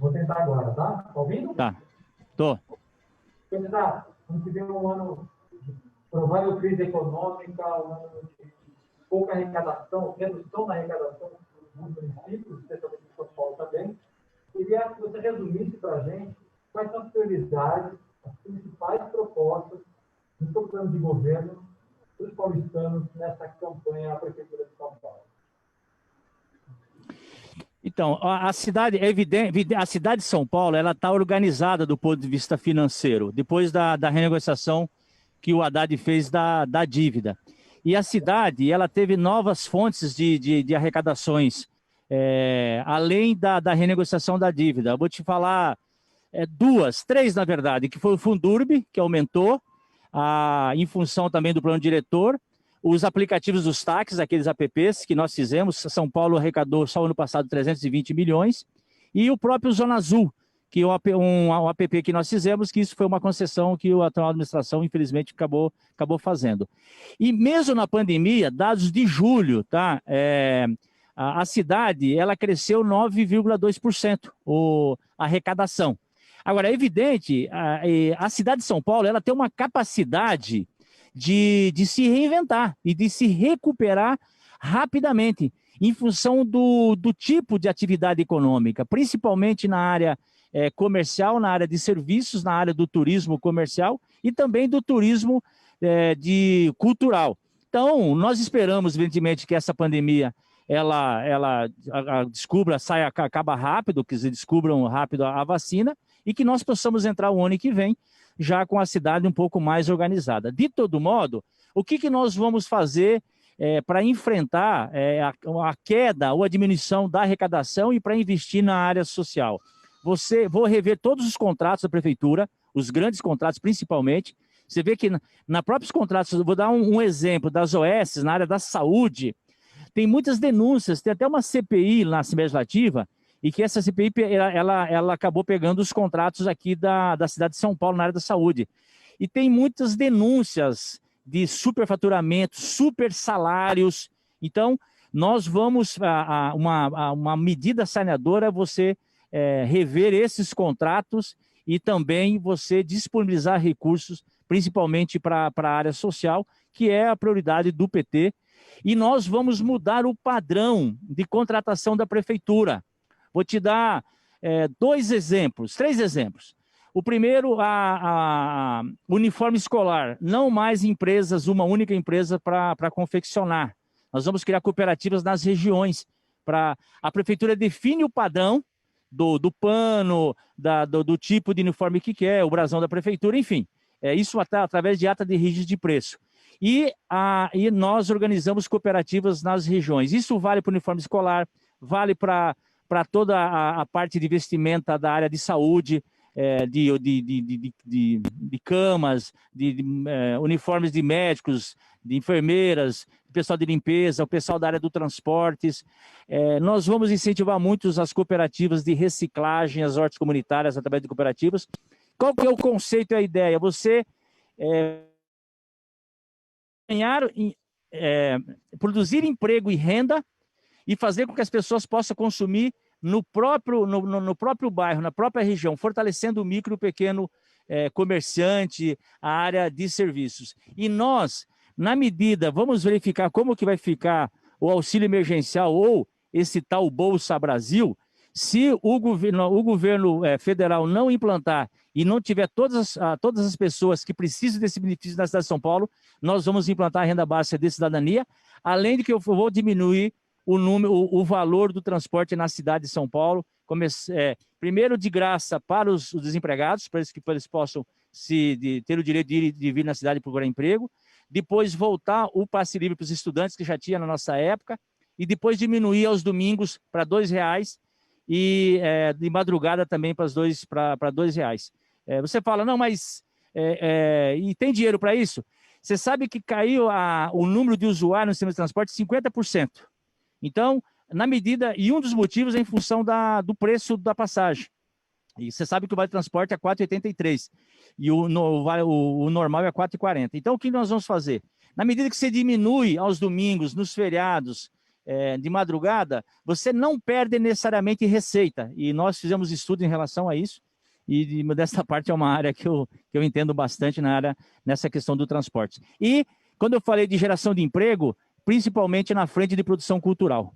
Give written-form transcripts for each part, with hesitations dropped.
Vou tentar agora, tá? Tá ouvindo? Tá, tô. Candidato, ano que vem é um ano de provável crise econômica, um ano de pouca arrecadação, redução na arrecadação dos municípios, especialmente de São Paulo também. Queria que você resumisse para a gente quais são as prioridades, as principais propostas do seu plano de governo dos paulistanos nessa campanha à Prefeitura de São Paulo. Então, a cidade, é evidente, a cidade de São Paulo, ela está organizada do ponto de vista financeiro, depois da renegociação que o Haddad fez da dívida. E a cidade, ela teve novas fontes de arrecadações, além da renegociação da dívida. Eu vou te falar três, na verdade, que foi o Fundurb, que aumentou, em função também do plano diretor, os aplicativos dos táxis, aqueles apps que nós fizemos, São Paulo arrecadou só ano passado 320 milhões, e o próprio Zona Azul, que é um app que nós fizemos, que isso foi uma concessão que a atual administração, infelizmente, acabou fazendo. E mesmo na pandemia, dados de julho, tá? A cidade, ela cresceu 9,2%, a arrecadação. Agora, é evidente, a cidade de São Paulo, ela tem uma capacidade de se reinventar e de se recuperar rapidamente, em função do tipo de atividade econômica, principalmente na área comercial, na área de serviços, na área do turismo comercial e também do turismo cultural. Então, nós esperamos, evidentemente, que essa pandemia acaba rápido, que descubram rápido a vacina e que nós possamos entrar o ano que vem já com a cidade um pouco mais organizada. De todo modo, o que nós vamos fazer para enfrentar a queda ou a diminuição da arrecadação e para investir na área social? Vou rever todos os contratos da prefeitura, os grandes contratos principalmente. Você vê que na próprios contratos, eu vou dar um exemplo das OS, na área da saúde, tem muitas denúncias, tem até uma CPI na Assembleia Legislativa, e que essa CPI ela acabou pegando os contratos aqui da cidade de São Paulo na área da saúde. E tem muitas denúncias de superfaturamento, super salários. Então, nós vamos, uma medida saneadora, você rever esses contratos e também você disponibilizar recursos, principalmente para a área social, que é a prioridade do PT. E nós vamos mudar o padrão de contratação da prefeitura. Vou te dar três exemplos. O primeiro, a uniforme escolar. Não mais empresas, uma única empresa para confeccionar. Nós vamos criar cooperativas nas regiões. A prefeitura define o padrão do pano, do tipo de uniforme que quer, o brasão da prefeitura, enfim. Isso através de ata de registro de preço. E nós organizamos cooperativas nas regiões. Isso vale para o uniforme escolar, vale para toda a parte de vestimenta da área de saúde, de camas, uniformes de médicos, de enfermeiras, pessoal de limpeza, o pessoal da área do transportes. Nós vamos incentivar muito as cooperativas de reciclagem, as hortas comunitárias através de cooperativas. Qual que é o conceito e a ideia? Você produzir emprego e renda e fazer com que as pessoas possam consumir no próprio bairro, na própria região, fortalecendo o micro e o pequeno comerciante, a área de serviços. E nós, na medida, vamos verificar como que vai ficar o auxílio emergencial ou esse tal Bolsa Brasil. Se o governo federal não implantar e não tiver todas as pessoas que precisam desse benefício na cidade de São Paulo, nós vamos implantar a renda básica de cidadania, além de que eu vou diminuir o valor do transporte na cidade de São Paulo, primeiro de graça para os desempregados, para que eles possam ter o direito de vir na cidade procurar emprego, depois voltar o passe livre para os estudantes, que já tinha na nossa época, e depois diminuir aos domingos para R$2, e de madrugada também para R$2. Você fala, não, mas e tem dinheiro para isso? Você sabe que caiu o número de usuários no sistema de transporte 50%. Então, na medida, e um dos motivos é em função do preço da passagem. E você sabe que o vale transporte é 4,83 e o normal é 4,40. Então, o que nós vamos fazer? Na medida que você diminui aos domingos, nos feriados, de madrugada, você não perde necessariamente receita. E nós fizemos estudo em relação a isso, e dessa parte é uma área que eu entendo bastante nessa questão do transporte. E quando eu falei de geração de emprego, principalmente na frente de produção cultural.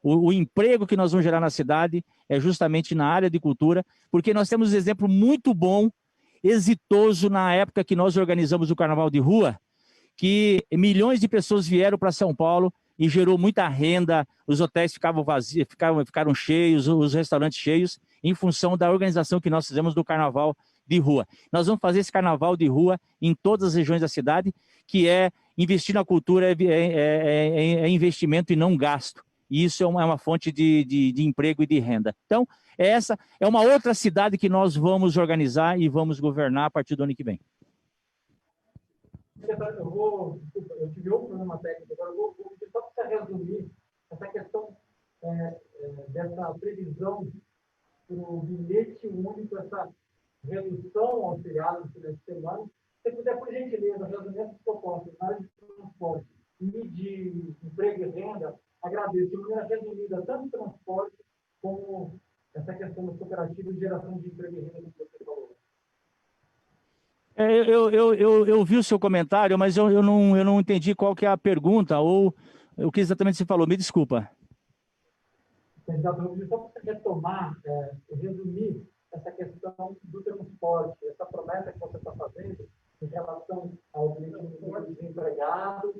O emprego que nós vamos gerar na cidade é justamente na área de cultura, porque nós temos um exemplo muito bom, exitoso na época que nós organizamos o Carnaval de Rua, que milhões de pessoas vieram para São Paulo e gerou muita renda, os hotéis ficavam vazios, ficaram cheios, os restaurantes cheios, em função da organização que nós fizemos do Carnaval de Rua. Nós vamos fazer esse Carnaval de Rua em todas as regiões da cidade, que é investir na cultura, é investimento e não gasto. E isso é uma fonte de emprego e de renda. Então, essa é uma outra cidade que nós vamos organizar e vamos governar a partir do ano que vem. Eu tive outro problema técnico, agora eu vou pedir só para você resumir essa questão dessa previsão para o bilhete único, essa redução aos feriados do final de semana. Se você puder, por gentileza, resumir essas propostas na área de transporte e de emprego e renda, agradeço. De maneira resumida, tanto o transporte como essa questão das cooperativas de geração de emprego e renda que você falou. Eu vi o seu comentário, mas eu não entendi qual que é a pergunta, ou o que exatamente você falou. Me desculpa. Candidato, só para você retomar, resumir essa questão do transporte, essa promessa que você está fazendo em relação ao bilhete desempregado,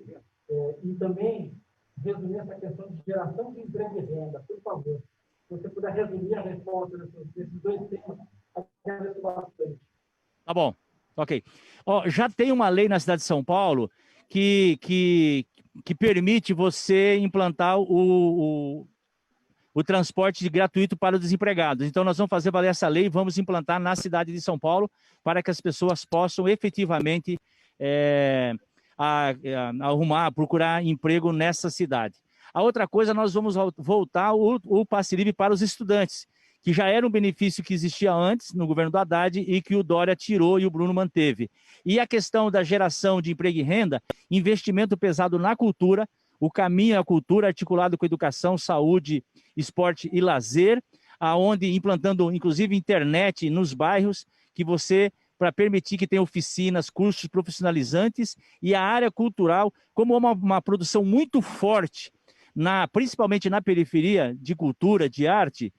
e também resumir essa questão de geração de emprego e renda, por favor. Se você puder resumir a resposta desses dois temas, agradeço bastante. Tá bom. Ok. Já tem uma lei na cidade de São Paulo que permite você implantar o transporte gratuito para os desempregados. Então, nós vamos fazer valer essa lei e vamos implantar na cidade de São Paulo para que as pessoas possam efetivamente procurar emprego nessa cidade. A outra coisa, nós vamos voltar o passe livre para os estudantes, que já era um benefício que existia antes no governo do Haddad e que o Dória tirou e o Bruno manteve. E a questão da geração de emprego e renda, investimento pesado na cultura, o caminho à cultura articulado com educação, saúde, esporte e lazer, aonde implantando inclusive internet nos bairros, que você, para permitir que tenha oficinas, cursos profissionalizantes, e a área cultural como uma produção muito forte, principalmente na periferia de cultura, de arte.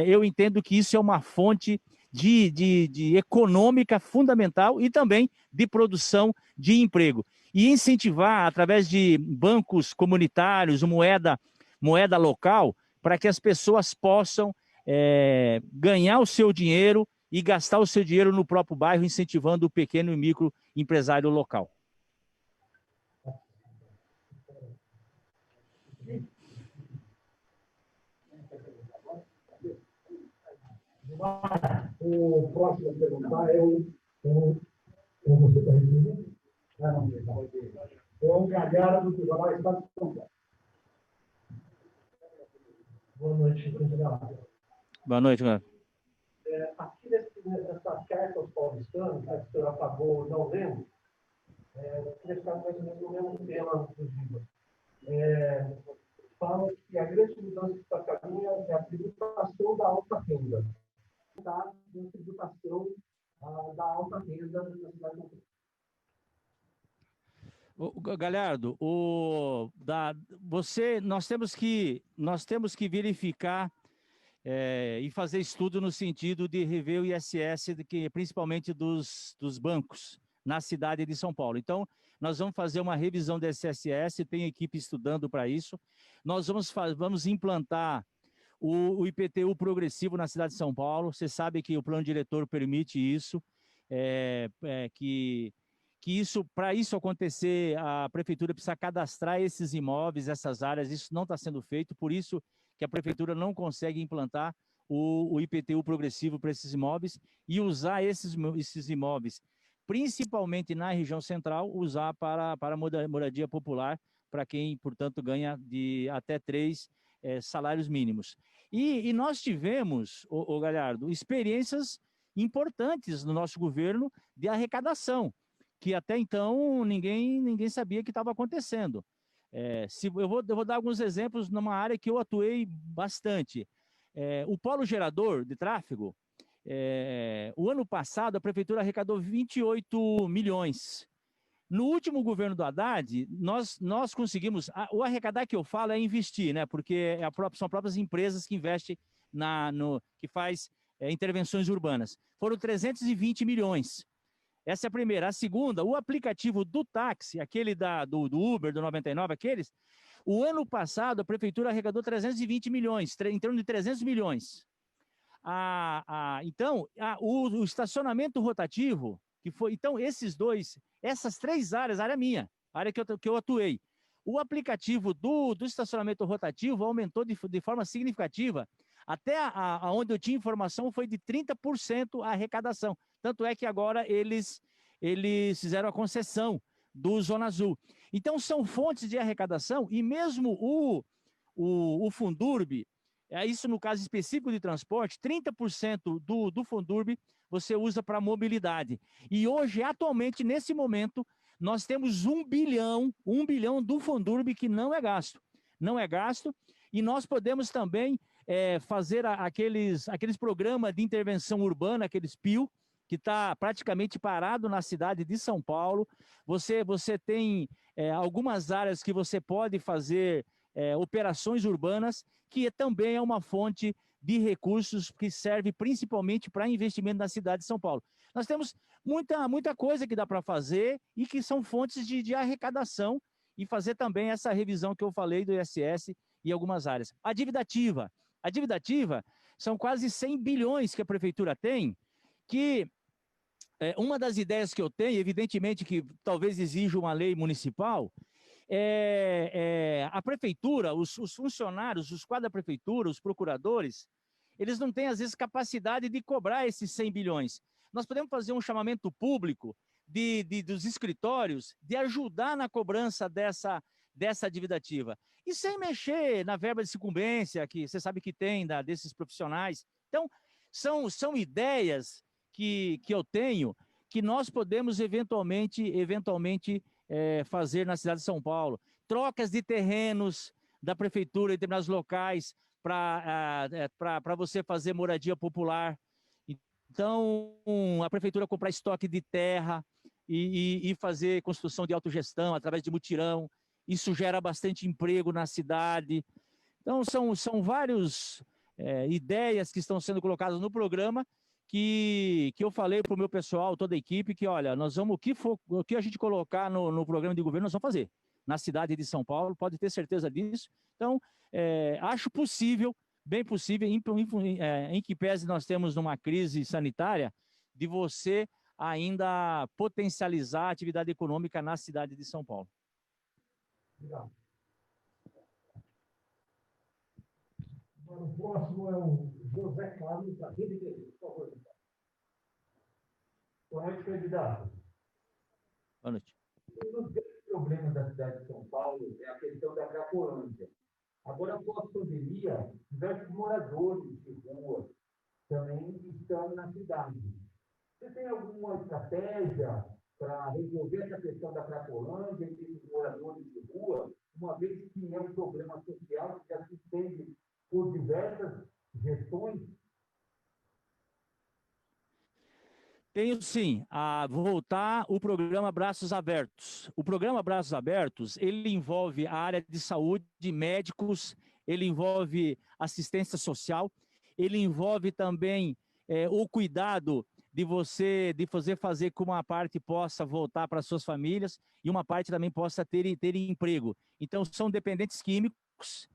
Eu entendo que isso é uma fonte de econômica fundamental e também de produção de emprego. E incentivar, através de bancos comunitários, moeda local, para que as pessoas possam ganhar o seu dinheiro e gastar o seu dinheiro no próprio bairro, incentivando o pequeno e micro empresário local. O próximo a perguntar é você está respondendo? É o Galhardo do Jornal Estado de São Paulo. Boa noite, candidato. Boa noite, cara. Aqui dessa carta aos paulistanos, que o senhor apagou, não lembro, eu queria ficar mais ou menos no mesmo tema, inclusive. Fala que a grande mudança que está a caminho é a tributação da alta renda. Da tributação da alta renda na cidade de Galhardo, nós temos que verificar e fazer estudo no sentido de rever o ISS, principalmente dos bancos na cidade de São Paulo. Então, nós vamos fazer uma revisão do ISS, tem equipe estudando para isso. Nós vamos implantar o IPTU progressivo na cidade de São Paulo. Você sabe que o plano diretor permite isso, que para isso acontecer, a prefeitura precisa cadastrar esses imóveis, essas áreas. Isso não está sendo feito, por isso que a prefeitura não consegue implantar o IPTU progressivo para esses imóveis e usar esses imóveis, principalmente na região central, usar para moradia popular, para quem, portanto, ganha de até 3 salários mínimos. E nós tivemos, Galhardo, experiências importantes no nosso governo de arrecadação, que até então ninguém sabia que estava acontecendo. Eu vou dar alguns exemplos numa área que eu atuei bastante. O polo gerador de tráfego, o ano passado a prefeitura arrecadou 28 milhões. No último governo do Haddad, nós conseguimos, o arrecadar que eu falo é investir, né? Porque são próprias empresas que investem, que faz intervenções urbanas. Foram 320 milhões. Essa é a primeira. A segunda, o aplicativo do táxi, aquele do Uber, do 99, o ano passado a prefeitura arrecadou 320 milhões, em torno de 300 milhões. Então, o estacionamento rotativo, então, essas três áreas, a área minha, a área que eu atuei, o aplicativo do estacionamento rotativo aumentou de forma significativa, até onde eu tinha informação foi de 30% a arrecadação, tanto é que agora eles fizeram a concessão do Zona Azul. Então, são fontes de arrecadação, e mesmo o Fundurb, isso no caso específico de transporte, 30% do Fundurb você usa para mobilidade. E hoje, atualmente, nesse momento, nós temos 1 bilhão do Fundurb que não é gasto. Não é gasto, e nós podemos também fazer aqueles programas de intervenção urbana, aqueles PIU, que está praticamente parado na cidade de São Paulo. Você tem algumas áreas que você pode fazer operações urbanas, que também é uma fonte de recursos que serve principalmente para investimento na cidade de São Paulo. Nós temos muita coisa que dá para fazer e que são fontes de arrecadação, e fazer também essa revisão que eu falei do ISS e algumas áreas. A dívida ativa são quase 100 bilhões que a prefeitura tem, que uma das ideias que eu tenho, evidentemente que talvez exija uma lei municipal, a prefeitura, os funcionários, os quadros da prefeitura, os procuradores, eles não têm, às vezes, capacidade de cobrar esses 100 bilhões. Nós podemos fazer um chamamento público dos escritórios, de ajudar na cobrança dessa dívida ativa. E sem mexer na verba de sucumbência, que você sabe que tem desses profissionais. Então, são ideias que eu tenho, que nós podemos eventualmente fazer na cidade de São Paulo. Trocas de terrenos da prefeitura em determinados locais para você fazer moradia popular. Então, a prefeitura comprar estoque de terra e fazer construção de autogestão através de mutirão. Isso gera bastante emprego na cidade. Então, são várias ideias que estão sendo colocadas no programa, que eu falei para o meu pessoal, toda a equipe, que olha, nós vamos, o que a gente colocar no programa de governo, nós vamos fazer na cidade de São Paulo, pode ter certeza disso. Então, acho possível, bem possível, em que pese nós temos uma crise sanitária, de você ainda potencializar a atividade econômica na cidade de São Paulo. Obrigado. Agora, o próximo é o José Carlos da Rede TV. Por favor. Boa noite, candidato. Boa noite. Um dos grandes problemas da cidade de São Paulo é a questão da Cracolândia. Agora, após a pandemia, diversos moradores de rua também estão na cidade. Você tem alguma estratégia para resolver essa questão da Cracolândia e desses moradores de rua, uma vez que é um problema social que já se estende por diversas gestões? Tenho sim, a voltar o programa Braços Abertos. O programa Braços Abertos, ele envolve a área de saúde, médicos, ele envolve assistência social, ele envolve também o cuidado de fazer com uma parte possa voltar para suas famílias e uma parte também possa ter emprego. Então, são dependentes químicos,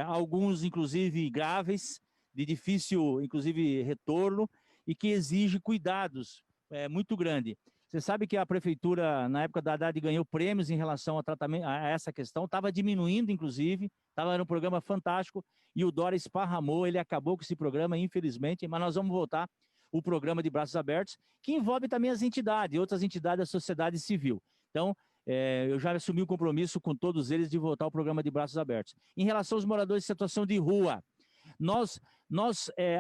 alguns, inclusive, graves, de difícil, inclusive, retorno, e que exige cuidados muito grande. Você sabe que a prefeitura, na época da Haddad, ganhou prêmios em relação ao tratamento, a essa questão, estava diminuindo, inclusive, era um programa fantástico, e o Dória esparramou, ele acabou com esse programa, infelizmente, mas nós vamos voltar o programa de Braços Abertos, que envolve também as entidades, outras entidades da sociedade civil. Então, eu já assumi o compromisso com todos eles de voltar ao programa de Braços Abertos. Em relação aos moradores em situação de rua,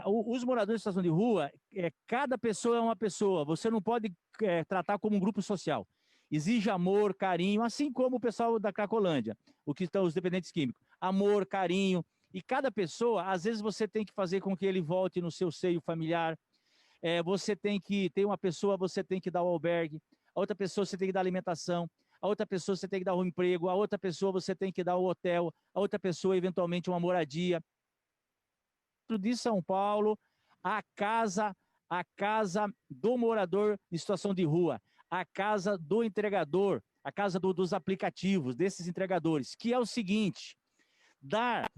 os moradores em situação de rua, cada pessoa é uma pessoa, você não pode tratar como um grupo social. exige amor, carinho, assim como o pessoal da Cracolândia, o que estão os dependentes químicos. Amor, carinho, e cada pessoa, às vezes você tem que fazer com que ele volte no seu seio familiar, você tem que, tem uma pessoa, você tem que dar o albergue, a outra pessoa você tem que dar alimentação, a outra pessoa você tem que dar um emprego, a outra pessoa você tem que dar o hotel, a outra pessoa eventualmente uma moradia. De São Paulo, a casa do morador em situação de rua, a casa do entregador, a casa dos aplicativos, desses entregadores, que é o seguinte, dar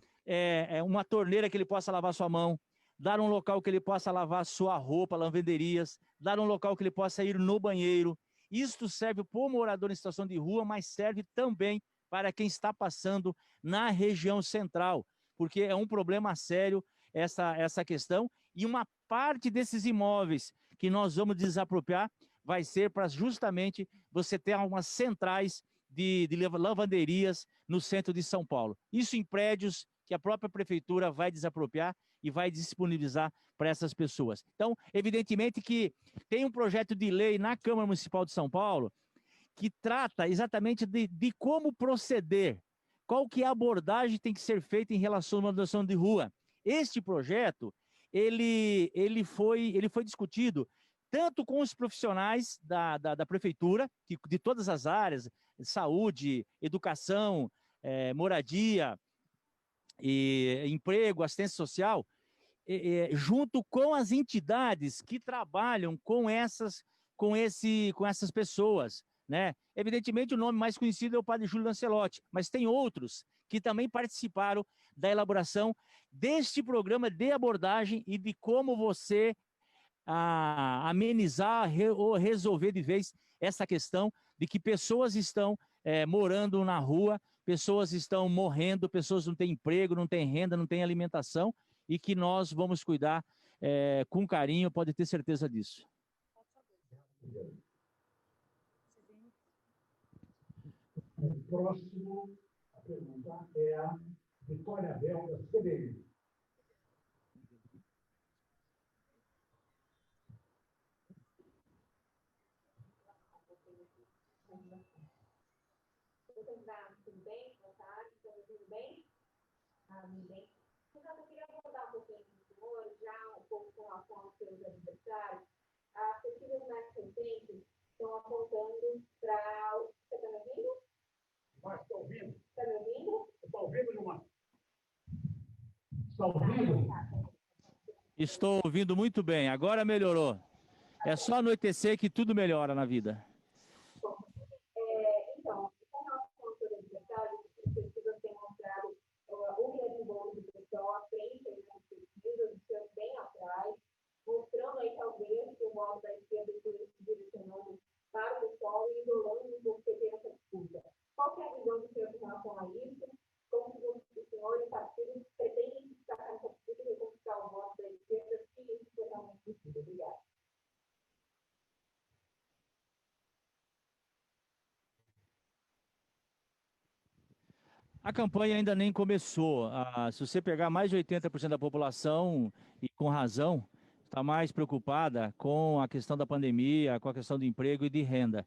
uma torneira que ele possa lavar sua mão, dar um local que ele possa lavar sua roupa, lavanderias, dar um local que ele possa ir no banheiro. Isto serve para o morador em situação de rua, mas serve também para quem está passando na região central, porque é um problema sério essa questão, e uma parte desses imóveis que nós vamos desapropriar vai ser para justamente você ter algumas centrais de lavanderias no centro de São Paulo. Isso em prédios que a própria prefeitura vai desapropriar e vai disponibilizar para essas pessoas. Então, evidentemente que tem um projeto de lei na Câmara Municipal de São Paulo que trata exatamente de como proceder, qual que é a abordagem que tem que ser feita em relação à manutenção de rua. Este projeto, ele foi discutido tanto com os profissionais da prefeitura, de todas as áreas, saúde, educação, moradia, e emprego, assistência social, junto com as entidades que trabalham com essas pessoas, né? Evidentemente, o nome mais conhecido é o Padre Júlio Lancelotti, mas tem outros que também participaram da elaboração deste programa de abordagem e de como você amenizar ou resolver de vez essa questão de que pessoas estão morando na rua, pessoas estão morrendo, pessoas não têm emprego, não têm renda, não têm alimentação, e que nós vamos cuidar com carinho, pode ter certeza disso. O próximo a pergunta é a Vitória Bel, da CBN. Tudo bem? Boa tarde, tudo bem? Tudo bem. Então, eu queria abordar um pouquinho com o senhor, já um pouco com relação aos seus aniversários. As pesquisas mais recentes estão apontando para... Você está me ouvindo? Mas estou ouvindo. Está me ouvindo? Está ouvindo, Gilmar? Está ouvindo? Estou ouvindo muito bem, agora melhorou. É só anoitecer que tudo melhora na vida. Então, com relação aos seus aniversários, as pesquisas têm mostrado o grande bolo do pessoal à frente das pesquisas, o senhor bem atrás, mostrando aí talvez que o voto da esquerda esteja se direcionando para o pessoal e isolando um pouco essa disputa. Qual que é a visão do senhor com relação a isso? Como o senhor e o partido pretendem destacar essa disputa e reconquistar o voto da esquerda, se isso for realmente possível? Obrigada. A campanha ainda nem começou. Se você pegar mais de 80% da população, e com razão, está mais preocupada com a questão da pandemia, com a questão do emprego e de renda.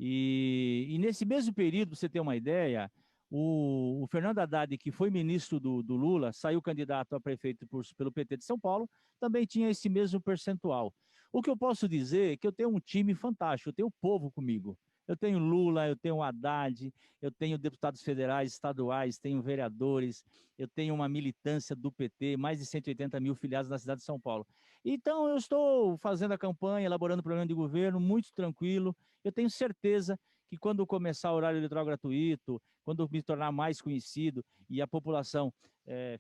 E nesse mesmo período, para você ter uma ideia, o Fernando Haddad, que foi ministro do Lula, saiu candidato a prefeito pelo PT de São Paulo, também tinha esse mesmo percentual. O que eu posso dizer é que eu tenho um time fantástico, eu tenho o povo comigo. Eu tenho Lula, eu tenho Haddad, eu tenho deputados federais, estaduais, tenho vereadores, eu tenho uma militância do PT, mais de 180 mil filiados na cidade de São Paulo. Então, eu estou fazendo a campanha, elaborando o programa de governo, muito tranquilo. Eu tenho certeza que quando começar o horário eleitoral gratuito, quando eu me tornar mais conhecido e a população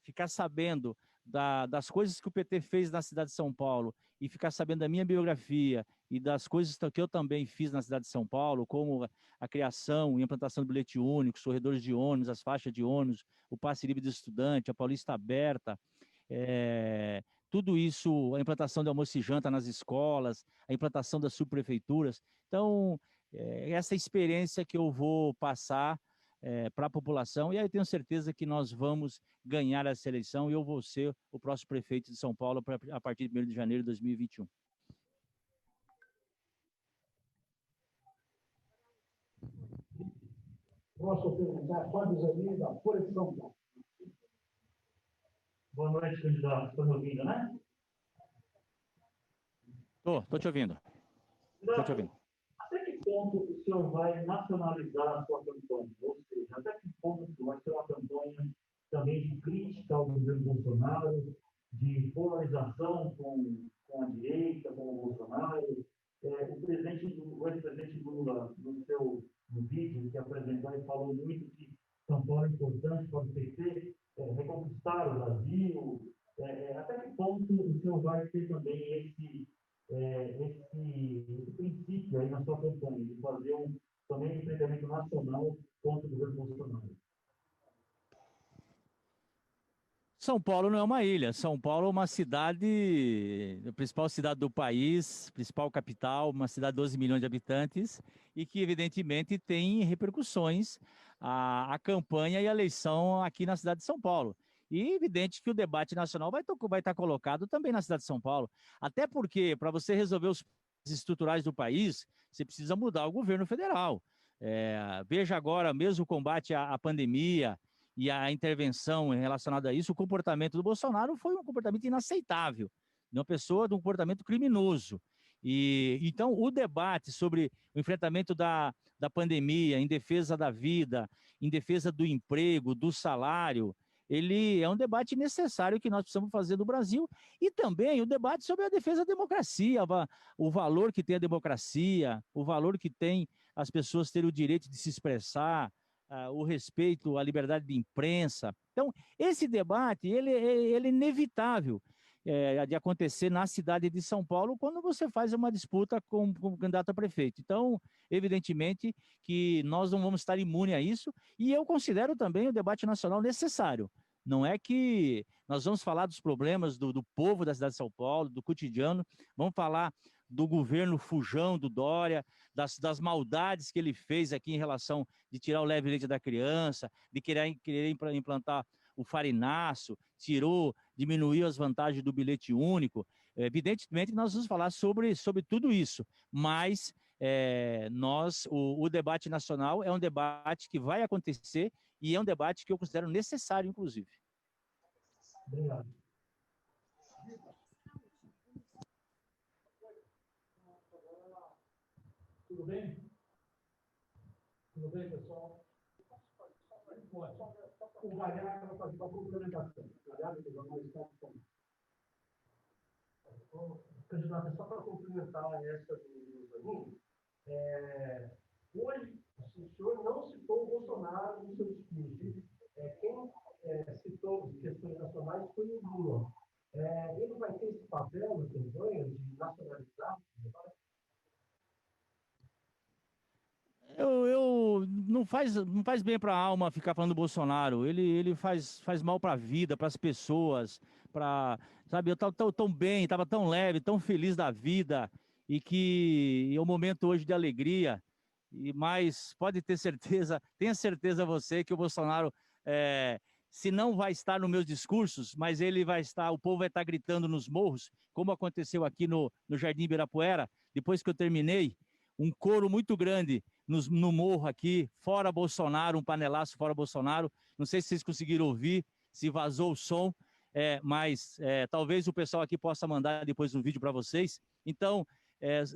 ficar sabendo das coisas que o PT fez na cidade de São Paulo e ficar sabendo da minha biografia e das coisas que eu também fiz na cidade de São Paulo, como a criação e implantação do bilhete único, os corredores de ônibus, as faixas de ônibus, o passe livre de estudante, a Paulista Aberta, tudo isso, a implantação de almoço e janta nas escolas, a implantação das subprefeituras. Então, essa experiência que eu vou passar para a população, e aí eu tenho certeza que nós vamos ganhar essa eleição e eu vou ser o próximo prefeito de São Paulo a partir de 1º de janeiro de 2021. Posso perguntar, Fábio Zanin, da Folha de São Paulo. Boa noite, candidato. Estão me ouvindo, né? Tô te ouvindo. Tô te ouvindo. Até que ponto o senhor vai nacionalizar a sua campanha? Ou seja, até que ponto vai ser uma campanha também de crítica ao governo Bolsonaro, de polarização com a direita, com o Bolsonaro? O ex-presidente Lula, no vídeo que apresentou, ele falou muito que São Paulo é importante para o PT, reconquistar o Brasil. Até que ponto o senhor vai ter também esse princípio aí na sua campanha, de fazer também um enfrentamento nacional contra o governo Bolsonaro? São Paulo não é uma ilha. São Paulo é uma cidade, a principal cidade do país, principal capital, uma cidade de 12 milhões de habitantes e que, evidentemente, tem repercussões a campanha e a eleição aqui na cidade de São Paulo. E é evidente que o debate nacional vai estar colocado também na cidade de São Paulo. Até porque, para você resolver os problemas estruturais do país, você precisa mudar o governo federal. Veja agora, mesmo o combate à pandemia, e a intervenção relacionada a isso, o comportamento do Bolsonaro foi um comportamento inaceitável, de uma pessoa de um comportamento criminoso. E então o debate sobre o enfrentamento da pandemia, em defesa da vida, em defesa do emprego, do salário, ele é um debate necessário que nós precisamos fazer no Brasil, e também o debate sobre a defesa da democracia, o valor que tem a democracia, o valor que tem as pessoas terem o direito de se expressar, o respeito à liberdade de imprensa. Então, esse debate ele é inevitável de acontecer na cidade de São Paulo quando você faz uma disputa com o candidato a prefeito. Então, evidentemente que nós não vamos estar imunes a isso, e eu considero também o debate nacional necessário. Não é que nós vamos falar dos problemas do povo da cidade de São Paulo, do cotidiano, vamos falar do governo fujão do Dória, das maldades que ele fez aqui em relação de tirar o leve leite da criança, de querer implantar o farinaço, diminuiu as vantagens do bilhete único. Evidentemente, nós vamos falar sobre tudo isso, mas o debate nacional é um debate que vai acontecer e é um debate que eu considero necessário, inclusive. Obrigado. Tudo bem? Tudo bem, pessoal? O Galhardo vai fazer uma complementação. O Galhardo, que é o jornal Estado de São Paulo. Candidato, só para complementar essa do Zanin, hoje o senhor não citou o Bolsonaro no seu discurso. Quem citou de questões nacionais foi o Lula. Ele vai ter esse papel na campanha de nacionalizar? Não faz bem para a alma ficar falando do Bolsonaro. Ele faz mal para a vida, para as pessoas, sabe? Eu estava tão bem, estava tão leve, tão feliz da vida, e que é um momento hoje de alegria. Mas pode ter certeza, tenha certeza você que o Bolsonaro, se não vai estar nos meus discursos, mas ele vai estar, o povo vai estar gritando nos morros, como aconteceu aqui no Jardim Ibirapuera, depois que eu terminei, um coro muito grande no morro aqui, fora Bolsonaro, um panelaço fora Bolsonaro. Não sei se vocês conseguiram ouvir, se vazou o som, mas talvez o pessoal aqui possa mandar depois um vídeo para vocês. Então,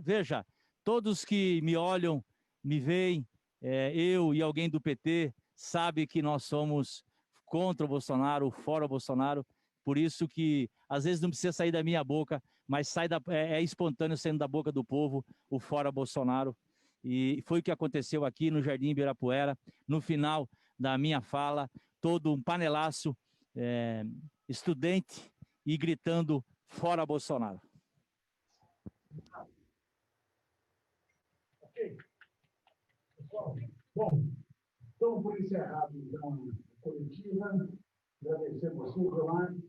veja, todos que me olham, me veem, eu e alguém do PT, sabe que nós somos contra o Bolsonaro, fora o Bolsonaro. Por isso que, às vezes, não precisa sair da minha boca, mas é espontâneo saindo da boca do povo, o fora Bolsonaro. E foi o que aconteceu aqui no Jardim Ibirapuera. No final da minha fala, todo um panelaço, estudante, e gritando fora Bolsonaro. Ok. Pessoal, bom, então, por encerrado, então, a coletiva. Agradecer você, Leonardo,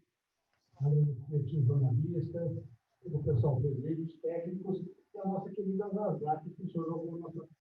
agradecer os jornalistas, o pessoal presente, os técnicos, e a nossa querida Zazá, que funcionou como nossa